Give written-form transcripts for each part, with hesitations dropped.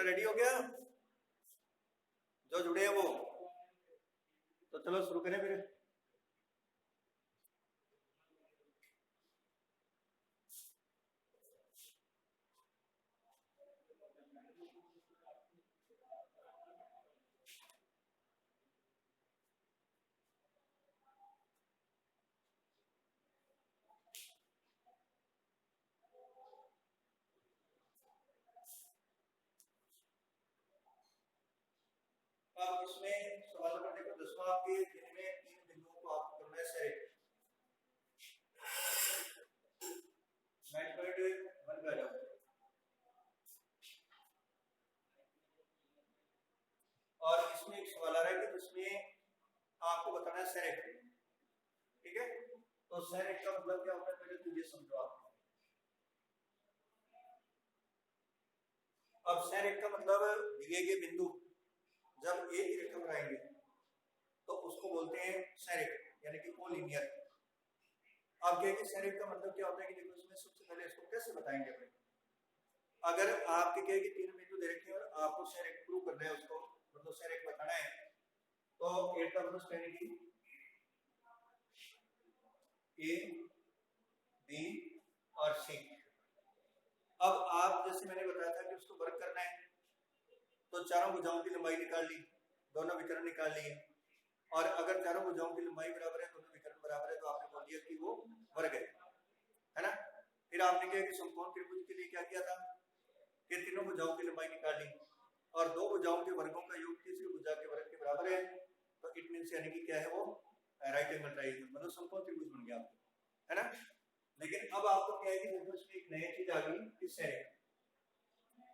Ready हो गया जो जुड़े हैं वो? तो चलो शुरू करें फिर। अब इसमें सवाल नंबर देखो 10वां आपके जिनमें 3 बिंदुओं को आपको करना है सेलेक्ट। 9.1 पे आ जाओ। और इसमें एक सवाल आ रहा है कि जिसमें आपको बताना है सेलेक्ट, ठीक है? तो सेलेक्ट का मतलब क्या होता है पहले तो ये समझो आप। अब सेलेक्ट का मतलब दिए गए बिंदु जब एक ही रेखा पर आएंगे तो उसको बोलते हैं सेलेक्ट, यानी कि कोलिनियर। अब क्या है कि सेलेक्ट का मतलब क्या होता है कि देखो इसमें सबसे पहले इसको कैसे बताएंगे अपने। अगर आपके क्या है कि 3 बिंदु दे रखे हैं और आपको सेलेक्ट प्रूव करना है, उसको मतलब सेलेक्ट बताना है, तो एट का मतलब यानी कि ए बी और सी। अब आप जैसे मैंने बताया था कि उसको वर्क करना है तो चारों भुजाओं की लंबाई निकाल ली, दोनों विकर्ण निकाल लिए, और अगर चारों भुजाओं की लंबाई बराबर है, दोनों विकर्ण बराबर है, तो आपने बोल दिया कि वो वर्ग है ना। फिर आपने क्या कि समकोण त्रिभुज के लिए क्या किया था कि तीनों भुजाओं की लंबाई निकाल ली और दो भुजाओं के वर्गों का योग तीसरी भुजा के वर्ग के बराबर है, तो इट मींस यानी कि क्या है वो राइट एंगल ट्रायंगल, मतलब समकोण त्रिभुज बन गया, है ना। लेकिन अब आपको क्या है कि देखो इसमें एक नई चीज आ गई कि सेरेक्ट।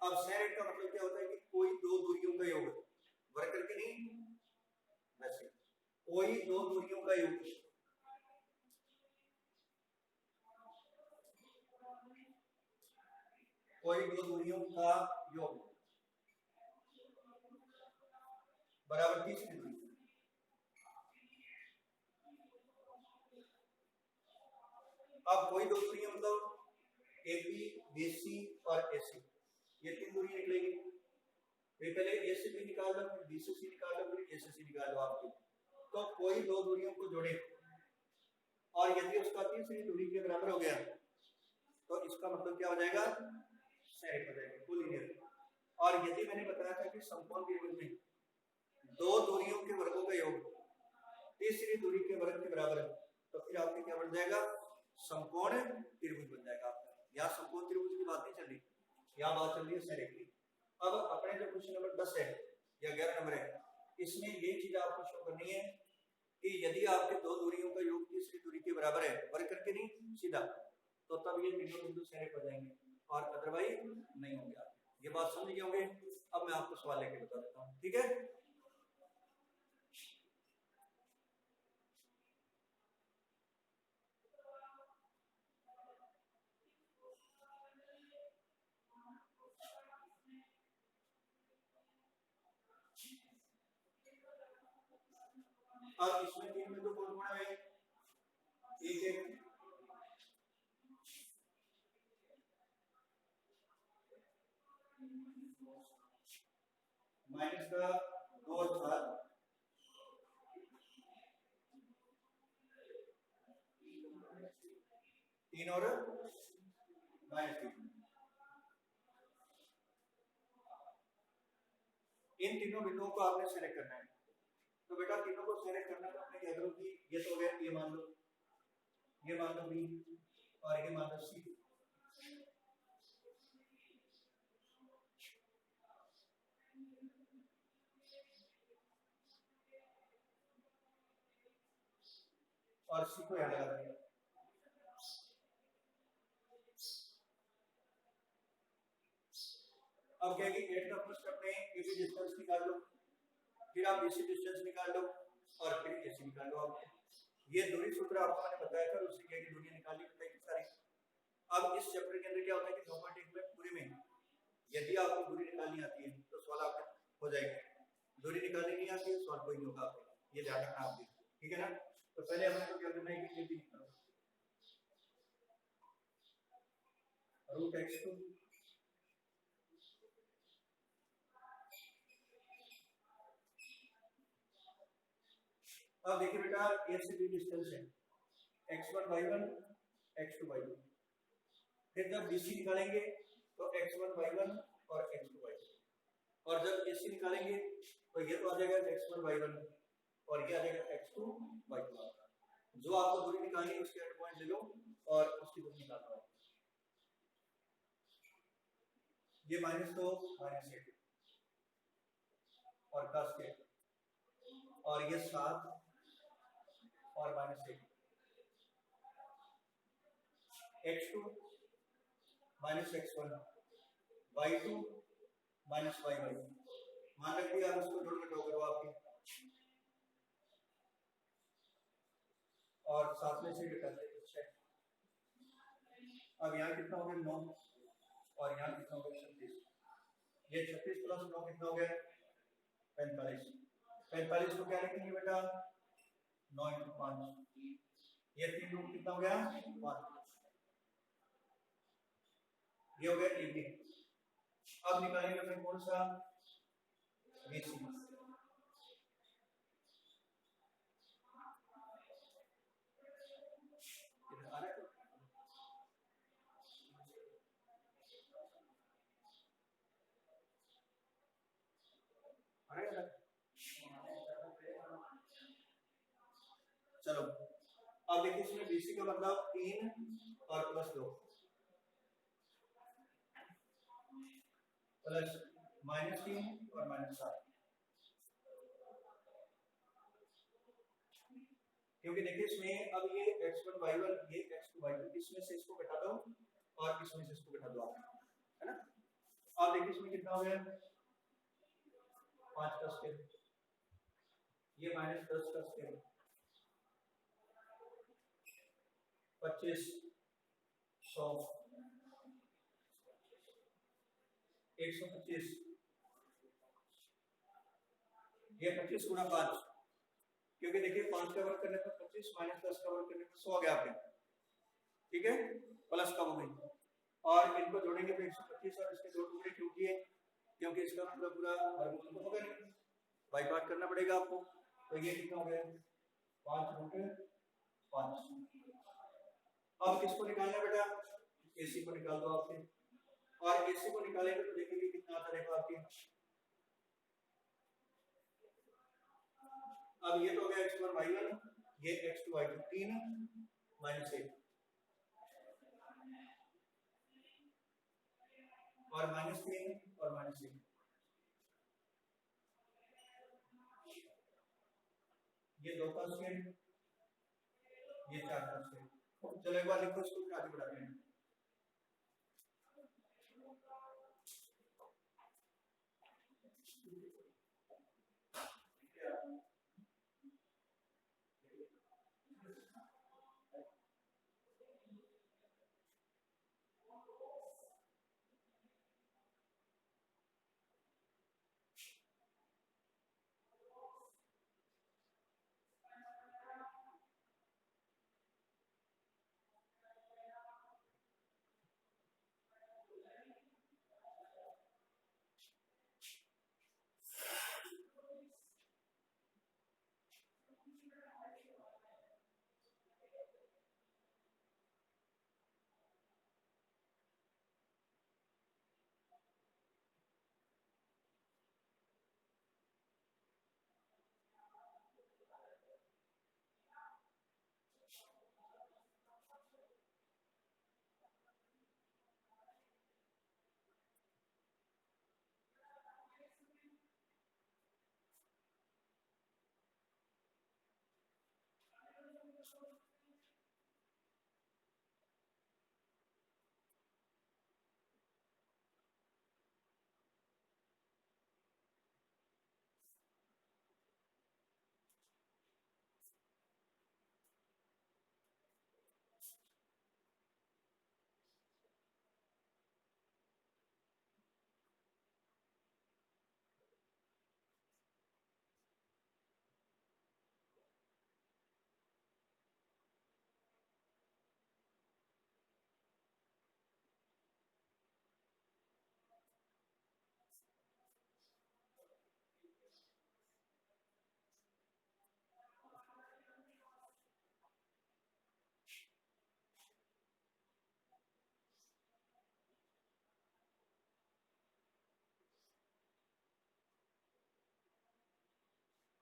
अब सेरेक्ट का मतलब क्या होता है कि कोई दो दूरियों का योग, वर्ग करके नहीं, वैसे कोई दो दूरियों का योग, कोई दो दूरियों का योग बराबर 30 डिग्री। अब कोई दो दूरियां मतलब AB, BC और AC, ये 3 दूरी निकलेगी। फिर पहले A से B निकाल लो, फिर B से C निकाल लो, फिर A से C निकाल लो आपकी। तो कोई दो दूरियों को जोड़े और यदि उसका तीसरी दूरी के बराबर हो गया तो इसका मतलब क्या हो जाएगा, सेरेक्ट हो जाएगा, कोलिनियर। और यदि मैंने बताया था कि समकोण त्रिभुज में दो दूरियों के वर्गों का योग तीसरी दूरी के वर्ग के बराबर है, तो फिर आपके क्या बन जाएगा, समकोण त्रिभुज बन जाएगा आपका। यहाँ समकोण त्रिभुज की बात नहीं चल रही, यहाँ बात चल रही है सेरेक्ट की। अब अपने जो क्वेश्चन नंबर 10 है या 11 नंबर है, इसमें ये चीज आपको शो करनी है कि यदि आपके दो दूरियों का योग तीसरी दूरी के बराबर है, वर्ग करके नहीं सीधा, तो तब ये तीनों बिंदु सेरेक्ट हो जाएंगे और अदरवाइज नहीं होंगे। ये बात समझ गए होंगे। अब मैं आपको सवाल लेके बता देता हूँ, ठीक है। अब इसमें 3 बिंदु कौन कौन है, एक है माइनस का 2 और 4, 3 और -3, इन तीनों बिंदुओं को आपने सेलेक्ट करना है। तो बेटा तीनों को सेलेक्ट करना है तो आपने क्या करो कि ये तो हो गया, ये मान लो, ये मान लो बी और ये मान लो सी। और सी को याद लगा दिया। अब क्या है कि 8 का फर्स्ट अपने एबी डिस्टेंस निकाल लो, फिर आप बीसी डिस्टेंस निकाल लो और फिर एसी निकाल लो। आप ये दूरी सूत्र आपको मैंने बताया था, उससे क्या है कि दूरी निकालनी पड़ता है सारी। अब इस चैप्टर के अंदर क्या होता है कि 2.1 में पूरे में यदि आपको दूरी निकालनी आती है तो सवाल आपका हो जाएगा, दूरी निकालनी नहीं आती है सवाल कोई नहीं होगा आपका, ये ध्यान रखना आपने, ठीक है ना। तो पहले हमें तो क्या करना है कि ये भी निकालो रूट x2 अब देखिए बेटा ए से बी डिस्टेंस है x1 y1 x2 y2। फिर जब BC निकालेंगे तो x1 y1 और x2 y2, और जब AC निकालेंगे तो ये तो आ जाएगा x1 y1 और ये आ जाएगा x2 y2। जो आपको दूरी निकालनी है उसके एंड पॉइंट ले लो और उसकी दूरी निकाल लो। ये -2 -8 और प्लस के, और ये 7 और -1 x2 -x1 y2 -y1। मान रखिए आप इसको जोड़ के ड्रॉ करो आपके, और साथ में से घटा दें 6। अब यहाँ कितना हो गया 9 और यहाँ कितना हो गया 36। ये 36 प्लस 9 कितना हो गया 45। 45 को क्या लिखेंगे बेटा 9 × 5, ये 3 रूट कितना हो गया 5। ये हो गया 18। अब निकालेंगे अपने कौन सा BC। चलो अब देखिए इसमें BC का मतलब 3 और +2 प्लस -3 और -7, क्योंकि देखिए इसमें अब ये x1 y1 ये x2 y2, इसमें से इसको घटा दो और इसमें से इसको घटा दो आप, है ना। अब देखिए इसमें कितना हो गया 5 का स्क्वायर, ये -10 का स्क्वायर 25 100 125, ये 25 × 5, क्योंकि देखिए 5 का वर्ग करने पर 25 -10 का वर्ग करने पर 100 आ गया आपके, ठीक है, प्लस का हो गई, और इनको जोड़ेंगे तो 125 और इसके दो टुकड़े क्यों किए, क्योंकि इसका मतलब पूरा वर्गमूल तो होगा नहीं, बाई पार्ट करना पड़ेगा आपको। तो ये कितना हो गया 5 × 5। अब किसको निकालना है बेटा AC को निकाल दो आपके, और AC को निकालेंगे तो देखेंगे कितना आता रहेगा आपके। अब ये तो हो गया x1 y1, ये x2 y2, 3 -1 और -3 और -1, ये 2 का स्क्वायर, ये 4 का स्क्वायर। चलो एक बार लिखो इसको, आगे बढ़ाते हैं।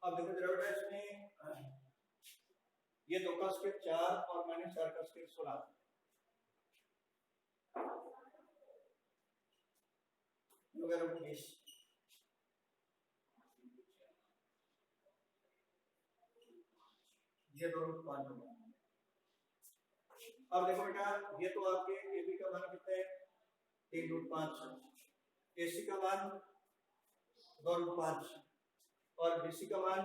अब देखो जरा बेटा इसमें ये 2 का स्क्वायर 4 और -4 का स्क्वायर 16 वगैरह 20 ये दोनों 5 होगा। अब देखो बेटा ये तो आपके AB का मान कितना है 1/5, AC का मान 2/5 और BC का मान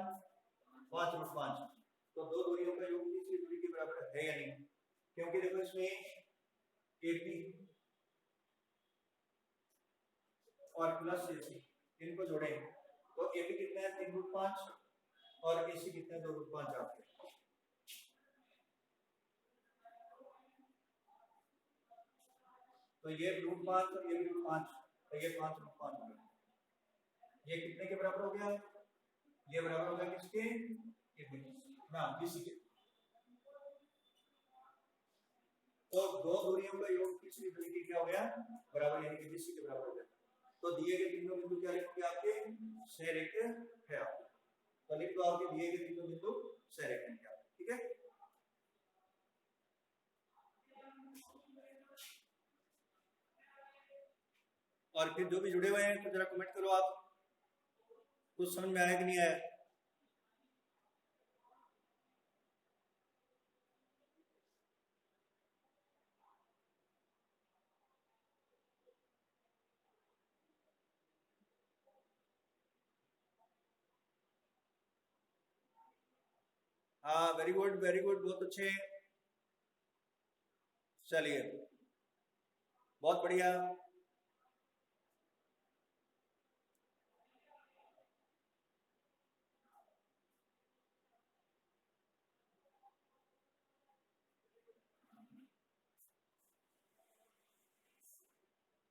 5/5। तो दो दूरियों का योग तीसरी दूरी के बराबर है या नहीं? क्योंकि देखो इसमें AB और प्लस AC इनको जोड़ेंगे तो AB कितना है 3/5 और AC कितना है 2/5 आपके। तो ये √5 और ये √5 तो ये 5/5 हो गया। ये कितने के बराबर हो गया? ये बराबर हो गया किसके? ना BC के। तो दो दूरियों का योग तीसरी दूरी की क्या हो गया? बराबर, यानी कि BC के बराबर हो गया। तो दिए गए तीनों बिंदु क्या लिखोगे आपके? सहरेख है आपके। तो लिख दो आपके दिए गए तीनों बिंदु सहरेख हैं क्या? ठीक है। और फिर जो भी जुड़े हुए हैं तो जरा कमेंट करो आप, कुछ समझ में आया कि नहीं आया? हाँ वेरी गुड बहुत अच्छे। चलिए बहुत बढ़िया।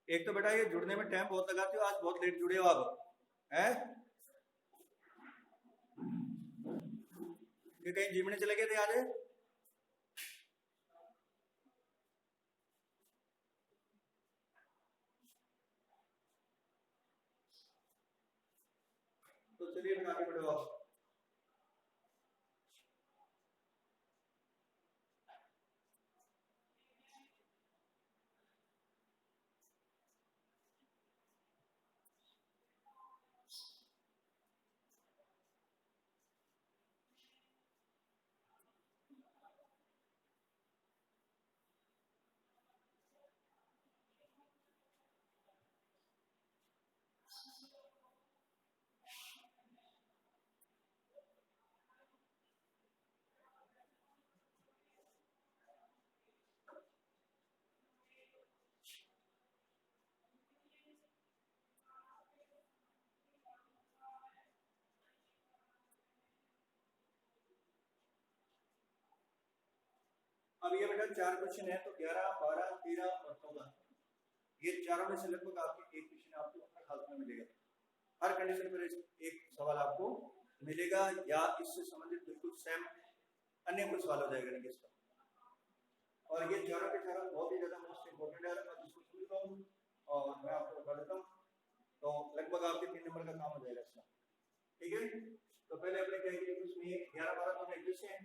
एक तो बेटा ये जुड़ने में टाइम बहुत लगाते हो, आज बहुत लेट जुड़े हो आप, हैं? ये कहीं जिम में चले गए थे आज? तो चलिए आगे बढ़ो आप। अब ये बेटा 4 क्वेश्चन है, तो 11, 12, 13 और 14 ये चारों में से लगभग आपके एक क्वेश्चन आपको हर हालत में मिलेगा। हर कंडीशन पर एक सवाल आपको मिलेगा या इससे संबंधित बिल्कुल सेम अन्य कोई सवाल हो जाएगा नहीं इसका। और ये चारों के चारों बहुत ही ज्यादा मोस्ट इंपोर्टेंट है। मैं इसको शुरू करूं और मैं आपको बता देता हूं, तो लगभग आपके 3 नंबर का काम हो जाएगा इसका। ठीक है, तो पहले अपने कहेंगे उसमें 11, 12 तो एग्जिस्ट है।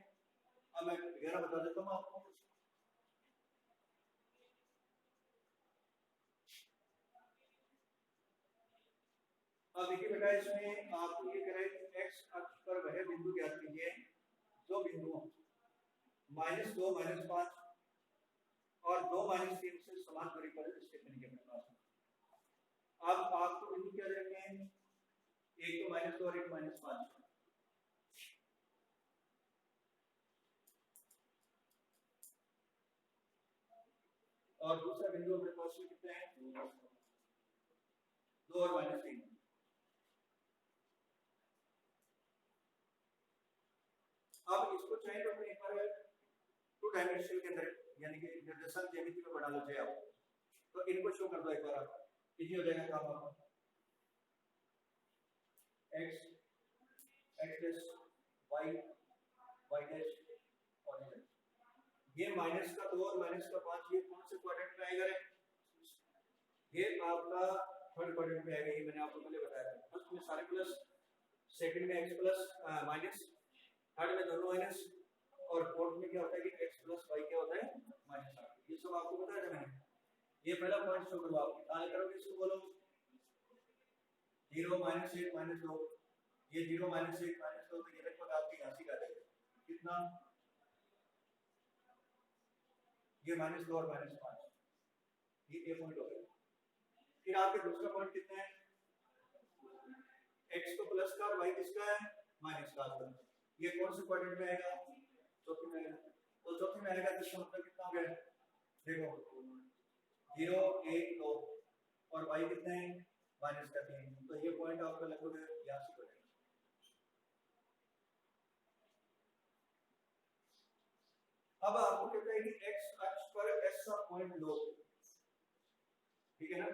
अब मैं 11 बता देता हूं आपको। अब देखिए बेटा इसमें आपको ये कह रहा है एक्स अक्ष पर वह बिंदु ज्ञात कीजिए जो बिंदु -2, -5 और 2, -3 से समान दूरी पर स्थित है अपने पास। अब आपको बिंदु क्या देखने हैं? एक तो -2 और एक -5। और दूसरा बिंदु अपने पास कितने हैं? 2 और -3। अब इसको चाहे तो अपने एक बार 2 डायमेंशन के अंदर यानी कि निर्देशांक ज्यामिति में बना लो चाहे आप, तो इनको शो कर दो एक बार, इजी हो जाएगा काम आपका। x x dash y y dash और z। ये माइनस का 2 और माइनस का 5 ये कौन से क्वाड्रेंट में आएगा रे? ये आपका थर्ड क्वाड्रेंट में आएगा। ये मैंने आपको पहले बताया था। फर्स्ट में सारे प्लस सेकंड में x प्लस माइनस, थर्ड में दोनों माइनस, और फोर्थ में क्या होता है कि x प्लस वाई क्या होता है माइनस आर। ये सब आपको बताया था मैंने। ये पहला पॉइंट शो करो, आप निकाल करोगे इसको, बोलो 0 माइनस 1 माइनस 2, ये 0 माइनस 1 माइनस 2, तो ये लगभग आपकी यहाँ से आ जाएगा कितना, ये माइनस 2 और माइनस 5, ये पॉइंट हो गया। फिर आपके दूसरा पॉइंट कितना है, x तो प्लस का और y किसका है माइनस का, ये कौन से क्वाड्रेंट में आएगा, चौथे में आएगा। तो चौथे में आएगा तो इसका मतलब कितना हो गया, देखो 0 1 2 और y कितना है माइनस का 3, तो ये पॉइंट आपका लगभग यहाँ से पड़ेगा। अब आपको कहता है कि x अक्ष पर ऐसा पॉइंट लो, ठीक है ना,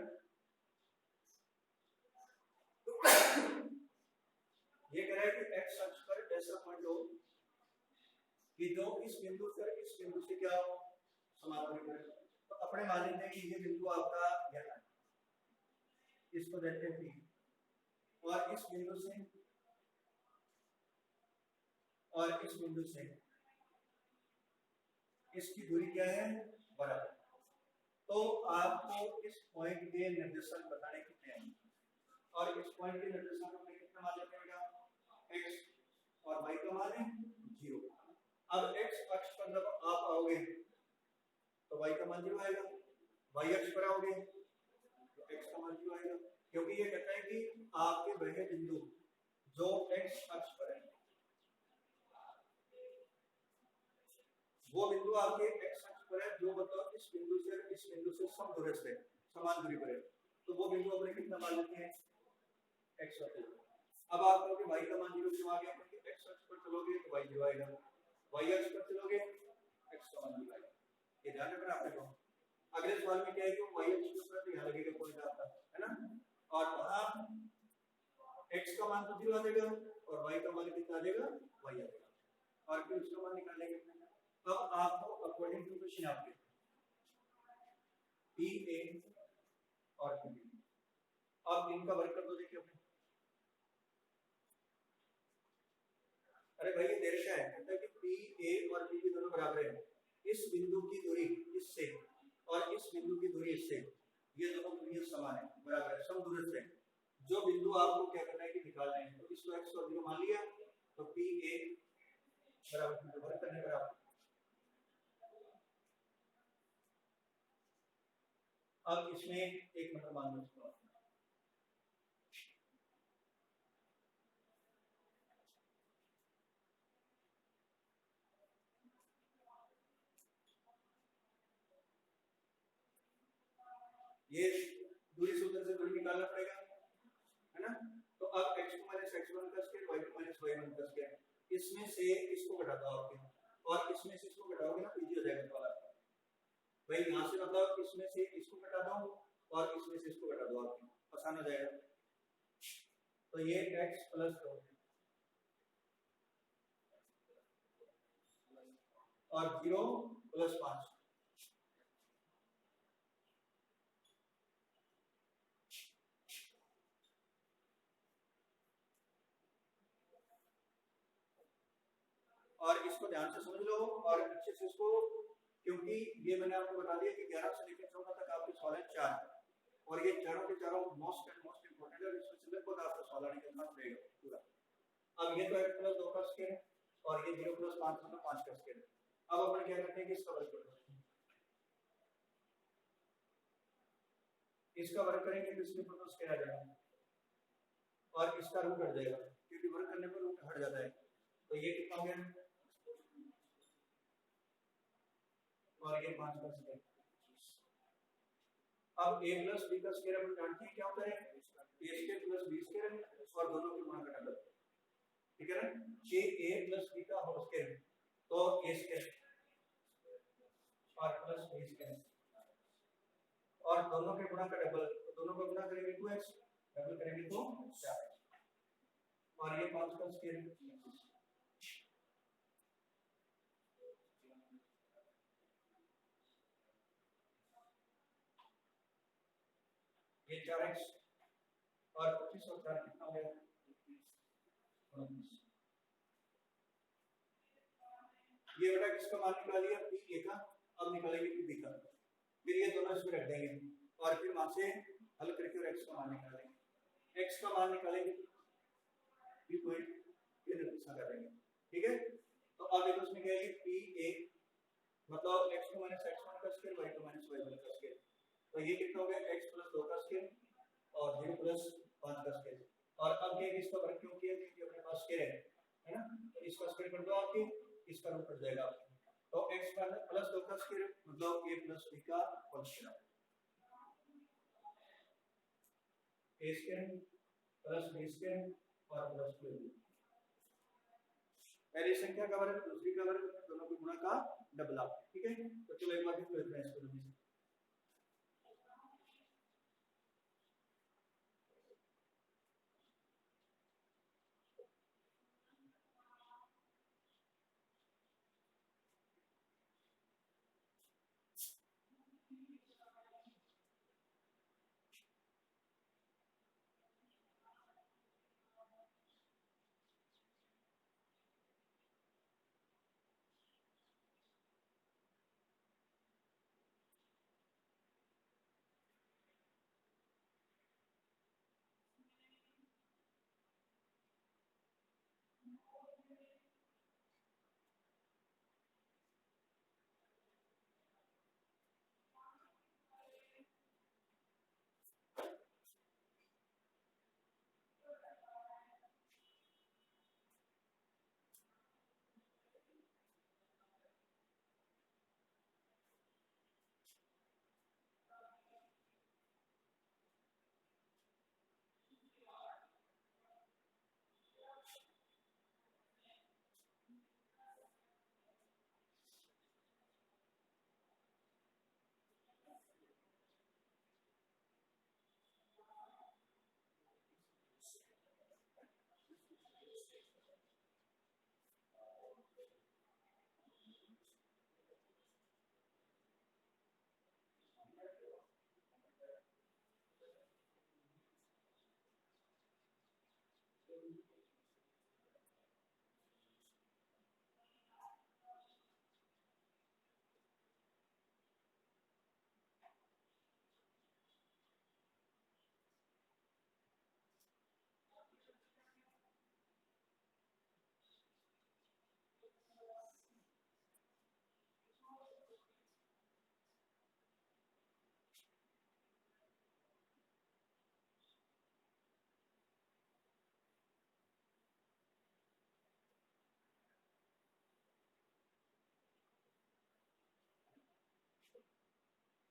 ये कह रहा है कि x अक्ष पर ऐसा पॉइंट लो कि जो इस बिंदु से क्या हो समानांतर करे। तो अपने मान लेते हैं कि ये बिंदु आपका यह है, इसको देखते हैं P, और इस बिंदु से इसकी दूरी क्या है बराबर। तो आपको इस पॉइंट के निर्देशांक बताने कितने हैं, और इस पॉइंट के निर्देशांक में कितना मान लेते हैं x और y का मान है 0। अब x अक्ष पर जब आप आओगे तो y का मान 0 आएगा, y अक्ष पर आओगे तो x का मान 0 आएगा, क्योंकि ये कहता है कि आपके वह बिंदु जो x अक्ष पर है, वो बिंदु आपके x अक्ष पर है जो मतलब इस बिंदु से समदूरस्थ है, समान दूरी पर है, तो वो बिंदु अपने कितना मान लेते हैं x अक्ष। अब आप कहोगे y का मान 0 क्यों आ गया, क्योंकि x अक्ष पर चलोगे तो y 0 आएगा, y अक्ष पर चलोगे x का मान 0 आएगा। ये ध्यान रखना आपको। अगले सवाल में क्या है कि y अक्ष पर तो यहां लगेगा पॉइंट आपका, है ना, और वहां x का मान तो 0 आ जाएगा और y का मान कितना आ जाएगा y आ जाएगा, और फिर उसका मान निकालेंगे। अब आपको अकॉर्डिंग टू क्वेश्चन आपके P A और P B, अब इनका वर्ग कर दो, देखिए अपने, अरे भाई ये देर क्या है, कहता है कि P A और P B दोनों बराबर हैं, इस बिंदु की दूरी इससे और इस बिंदु की दूरी इससे, ये दोनों दूरियां समान है, बराबर है, समदूरस्थ है। जो बिंदु आपको क्या करना है कि निकालना है, तो इसको x और 0 मान लिया, तो P A बराबर वर्ग करने पर आप अब इसमें एक नंबर मान लो, ये दूरी सूत्र से दूरी निकालना पड़ेगा, है ना। तो अब x2 - x1 का स्क्वायर, y2 - y1 का स्क्वायर, इसमें से इसको घटा दो आपके, और इसमें से इसको घटाओगे ना तो इजी हो जाएगा सवाल आपका। भाई यहां से मतलब इसमें से इसको घटा दो और इसमें से इसको घटा दो, आपके आसान हो जाएगा। तो ये x + 2 और 0 + 5, और इसको ध्यान से समझ लो और अच्छे से इसको, क्योंकि ये मैंने आपको बता दिया कि 11 से लेकर 14 तक आपके सवाल है 4, और ये चारों के चारों मोस्ट इंपोर्टेंट है, इसमें से लगभग आपका सवाल आने का चांस रहेगा पूरा। अब ये तो x + 2 का स्क्वायर और ये 0 + 5 मतलब 5 का स्क्वायर। अब अपन क्या करते हैं कि इसका वर्ग करो, इसका वर्ग करेंगे तो इसके ऊपर तो स्क्वायर आ जाएगा और इसका रूट हट जाएगा, क्योंकि वर्ग करने पर रूट हट जाता है। तो ये कितना हो गया, और ये 5 का स्क्वायर। अब a + b का स्क्वायर अपन जानते हैं क्या होता है, a² + b² और दोनों के गुणा का डबल, ठीक है ना, 6a + b का होल स्क्वायर, तो a² और प्लस b² और दोनों के गुणा का डबल, तो दोनों का गुणा करेंगे 2x, डबल करेंगे तो 4x, और ये 5 का स्क्वायर, ये 4x और 25 और 4 कितना हो गया, ये बेटा किसका मान निकालिए पी ए का, अब निकालेंगे पी बी का, फिर ये दोनों इसमें रख देंगे और फिर वहां से हल करके और एक्स का मान निकालेंगे। एक्स का मान निकालेंगे बी पॉइंट ये निर्देशांक कर देंगे, ठीक है। तो अब देखो इसमें क्या है पी ए मतलब x two minus x one का square y two minus y one का स्क्वायर, तो ये कितना हो गया x प्लस 2 का स्क्वायर और 0 प्लस 5 का स्क्वायर। और अब ये इसका वर्ग क्यों किया क्योंकि अपने पास स्क्वायर है ना, तो इसका स्क्वायर कर दो आपके, इसका रूट कट जाएगा आपके, तो x प्लस 2 का स्क्वायर मतलब a प्लस b का whole square, a square plus b square और प्लस 2। पहली संख्या का वर्ग दूसरी का वर्ग दोनों के गुणा का डबल आप, ठीक है। तो चलो एक बार फिर रेफरेंस कर लीजिए।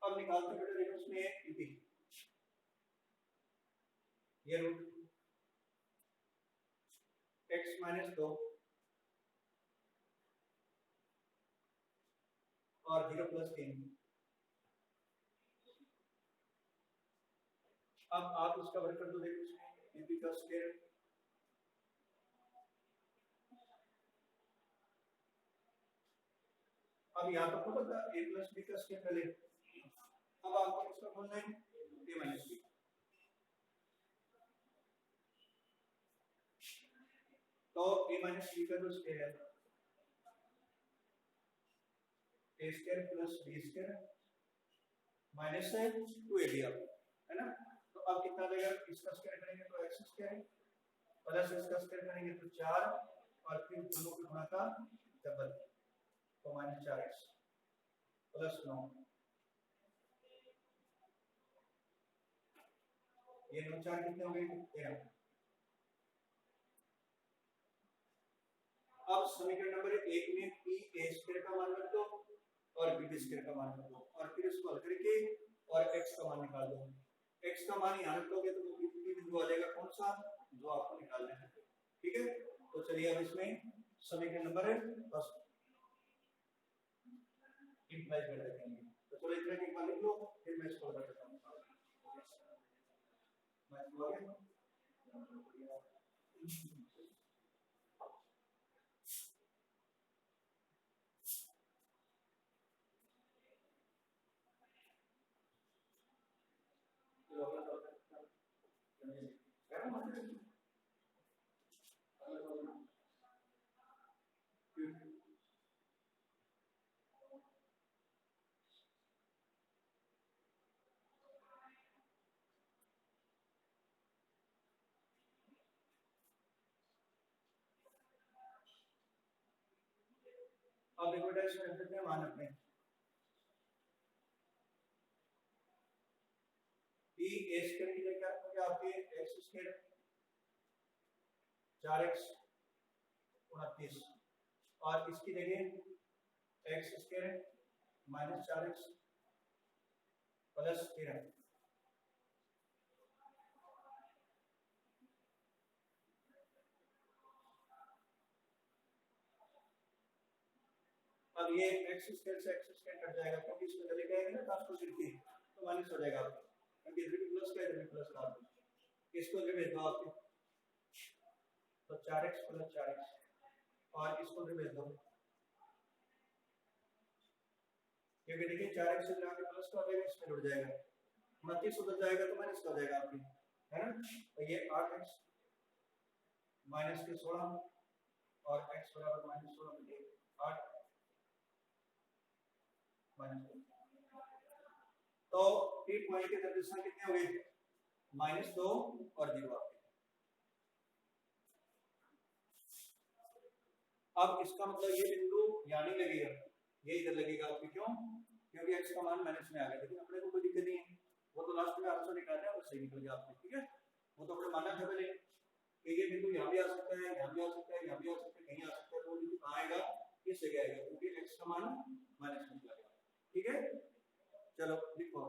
अब निकालते बेटा देखो इसमें यूपी ये रूट x माइनस 2 और 0 प्लस 3। अब आप इसका वर्ग कर दो देखो इसमें यूपी का स्क्वायर, अब यहाँ पर पता a प्लस b का स्क्वायर पहले, अब आपको इसका बोलना है a माइनस b, तो a माइनस b का जो स्क्वायर है a square plus b square minus 2ab है ना। तो अब कितना देगा, इसका स्क्वायर करेंगे तो x स्क्वायर प्लस इसका स्क्वायर करेंगे तो 4 और फिर दोनों के गुणा का डबल तो माइनस 4x प्लस 9, ये 9 4 कितने हो गए 13। अब समीकरण नंबर 1 में p a स्क्वायर का मान रख दो और b स्क्वायर का मान रख दो और फिर इसको हल करके और x का मान निकाल दो। x का मान यहां रख दोगे तो वो बिंदु आ जाएगा कौन सा जो आपको निकालना है, ठीक है। तो चलिए अब इसमें समीकरण नंबर बस इंप्लाई कर देते हैं, तो चलो इतना एक बार लिख लो फिर मैं इसको बता देता हूं। मैं हो गया अब देखो बेटा इसमें रख देते हैं मान अपने कि ए स्क्वायर की जगह क्या होगा आपके एक्स स्क्वायर 4x 29 और इसकी जगह x square minus 4x plus 13। अब ये एक्स स्क्वायर से एक्स स्क्वायर कट जाएगा क्योंकि इसमें चले जाएंगे ना ट्रांसपोजिट थी तो माइनस हो जाएगा आपका क्योंकि इधर भी प्लस का इधर भी प्लस का इसको इधर भेज दो आपके तो 4x प्लस 4x और इसको इधर भेज दो क्योंकि देखिए 4x से मिला के प्लस का हो जाएगा इसमें जुड़ जाएगा 29 उधर जाएगा तो माइनस का हो जाएगा आपके है ना। तो ये 8x माइनस के 16 और x बराबर माइनस 16 बटे 8 तो 3 पॉइंट के निर्देशांक कितने हो गए -2 और 0 आपके। अब इसका मतलब ये बिंदु यहाँ नहीं लगेगा ये इधर लगेगा आपके क्यों क्योंकि x का मान माइनस में आ गया लेकिन अपने को कोई दिक्कत नहीं है वो तो लास्ट में आंसर निकालना है वो सही निकल गया आपके ठीक है वो तो अपने मानना था पहले कि ये बिंदु यहाँ भी आ सकता है यहाँ भी आ सकता है यहाँ भी आ सकता है कहीं आ सकता है तो वो बिंदु कहाँ आएगा इस जगह आएगा क्योंकि x का मान माइनस में चला गया ठीक है। चलो लिखो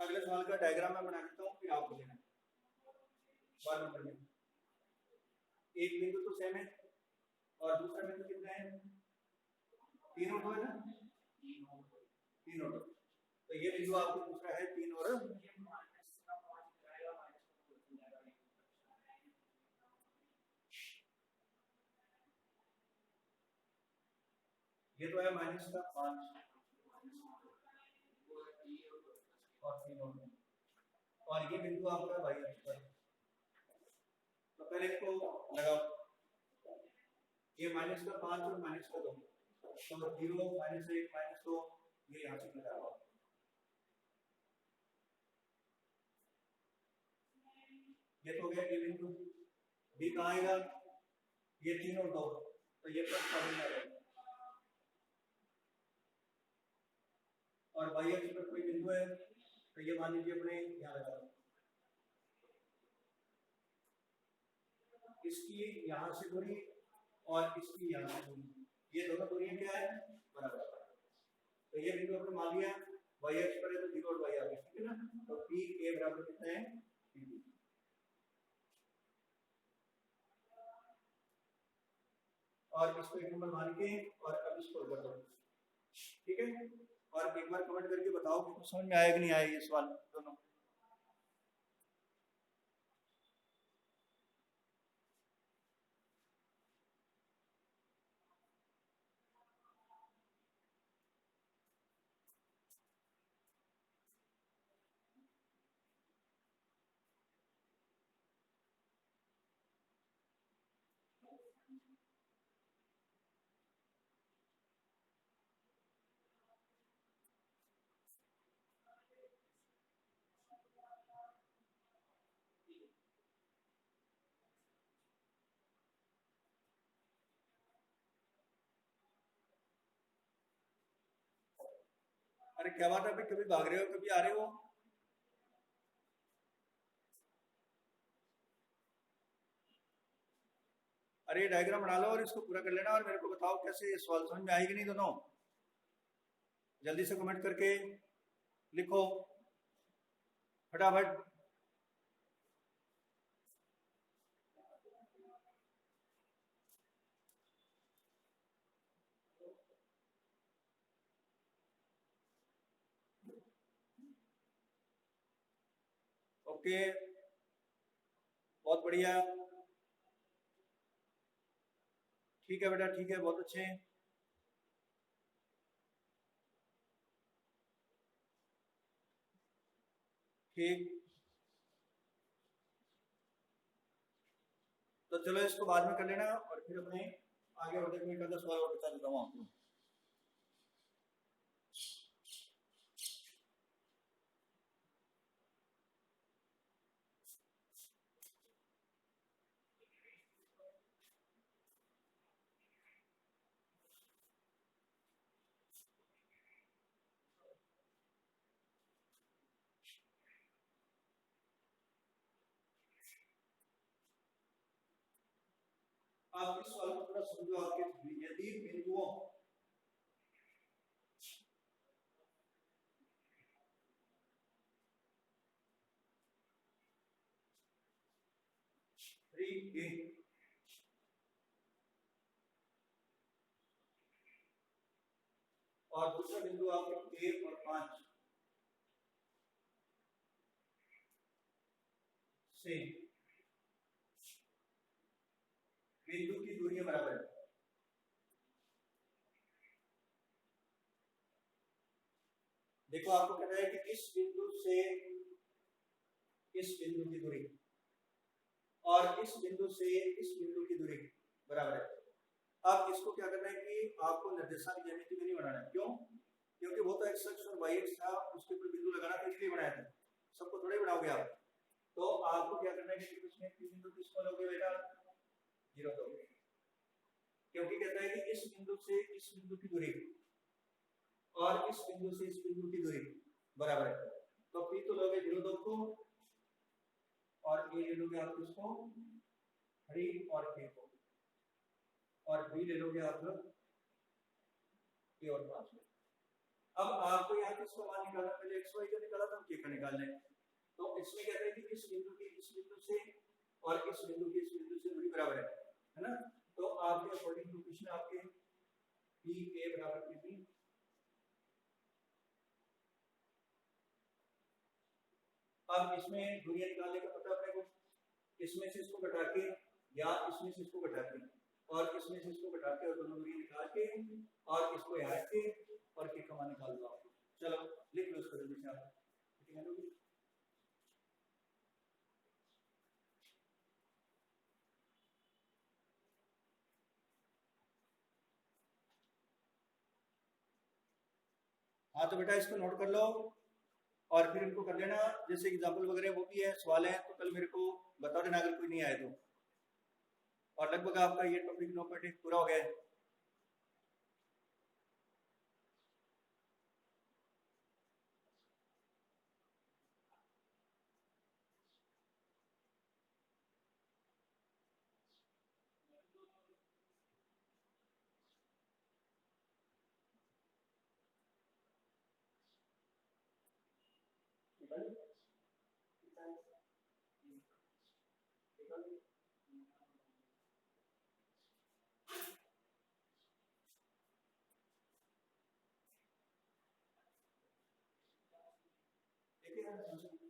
अगले सवाल का डायग्राम मैं बना देता हूँ फिर आप बोलेंगे बार नंबर में एक बिंदु तो सेम है और दूसरा बिंदु कितना है 3 और 2 है ना 3 और 2 तो ये बिंदु आपको दूसरा है 3 और ये तो है माइनस का 5 और 3 और ये बिंदु आपका y अक्ष पर तो पहले इसको लगाओ ये माइनस का 5 और माइनस का 2 तो 0 माइनस 1 माइनस 2 ये यहाँ से लगाओ ये तो हो गया ये बिंदु b कहाँ आएगा ये 3 और 2 तो ये प्लस का आ जाएगा और y अक्ष पर कोई बिंदु है तो ये मान लीजिए अपने यहाँ लगा दो इसकी यहाँ से दूरी और इसकी यहाँ से दूरी ये दोनों दूरियां क्या है बराबर तो ये बिंदु अपने मान लिया y अक्ष पर है तो 0 और y आ गया ठीक है ना तो p a बराबर कितना है p और इसको एक नंबर मान के और अब इसको कर दो ठीक है और एक बार कमेंट करके बताओ कि समझ में आया कि नहीं आया ये सवाल दोनों। अरे क्या बात है अभी कभी भाग रहे हो कभी आ रहे हो अरे डायग्राम बना लो और इसको पूरा कर लेना और मेरे को बताओ कैसे सवाल समझ में आएगी नहीं दोनों जल्दी से कमेंट करके लिखो फटाफट। ओके, बहुत बढ़िया, ठीक है बेटा, ठीक है, बहुत अच्छे। ठीक, तो चलो इसको बाद में कर लेना और फिर अपने आगे और देखने का 10 सवाल और बता देता हूँ आपको। आप इस सवाल को थोड़ा समझो। आपके यदि बिंदुओं ए और दूसरा बिंदु आपके 1 और 5 से बिंदु की दूरी बराबर है। देखो आपको कहना है कि इस बिंदु से इस बिंदु की दूरी और इस बिंदु से इस बिंदु की दूरी बराबर है। अब इसको क्या करना है कि आपको निर्देशांक ज्यामिति में नहीं बनाना है। क्यों? क्योंकि वो तो एक्स अक्ष और वाई अक्ष था, उसके ऊपर बिंदु लगाना था, इसलिए बनाया था। सबको थोड़े बनाओगे आप। तो आपको क्या करना है कि इसमें बिंदु किसको लोगे बेटा? 0 दोगे, क्योंकि कहता है कि इस बिंदु से इस बिंदु की दूरी और इस बिंदु से इस बिंदु की दूरी बराबर है। तो पी तो लोगे 0 2 को और ए ले लोगे आप इसको 3 और के को और बी ले लोगे आप के और 5। अब आपको यहाँ किसको मान निकालना? पहले एक्स वाई का निकाला था, के का निकाल लें। तो इसमें कहते हैं कि इस बिंदु की इस बिंदु से और इस बिंदु की इस बिंदु से दूरी बराबर है ना? तो आपके अकॉर्डिंग टू क्वेश्चन आपके पी ए बराबर कितनी? अब इसमें दूरियां निकालने का पता अपने को, इसमें से इसको घटा के या इसमें से इसको घटा के और इसमें से इसको घटा के और दोनों दूरियां निकाल के और इसको यहाँ के और के का मान निकाल दो आपको। चलो लिख लो इसको जल्दी से आप। ठीक है लोग? हाँ तो बेटा इसको नोट कर लो और फिर इनको कर लेना। जैसे एग्जाम्पल वगैरह वो भी है, सवाल है, तो कल मेरे को बता देना अगर कोई नहीं आए तो। और लगभग आपका ये टॉपिक 9.1 पूरा हो गया है। देखिए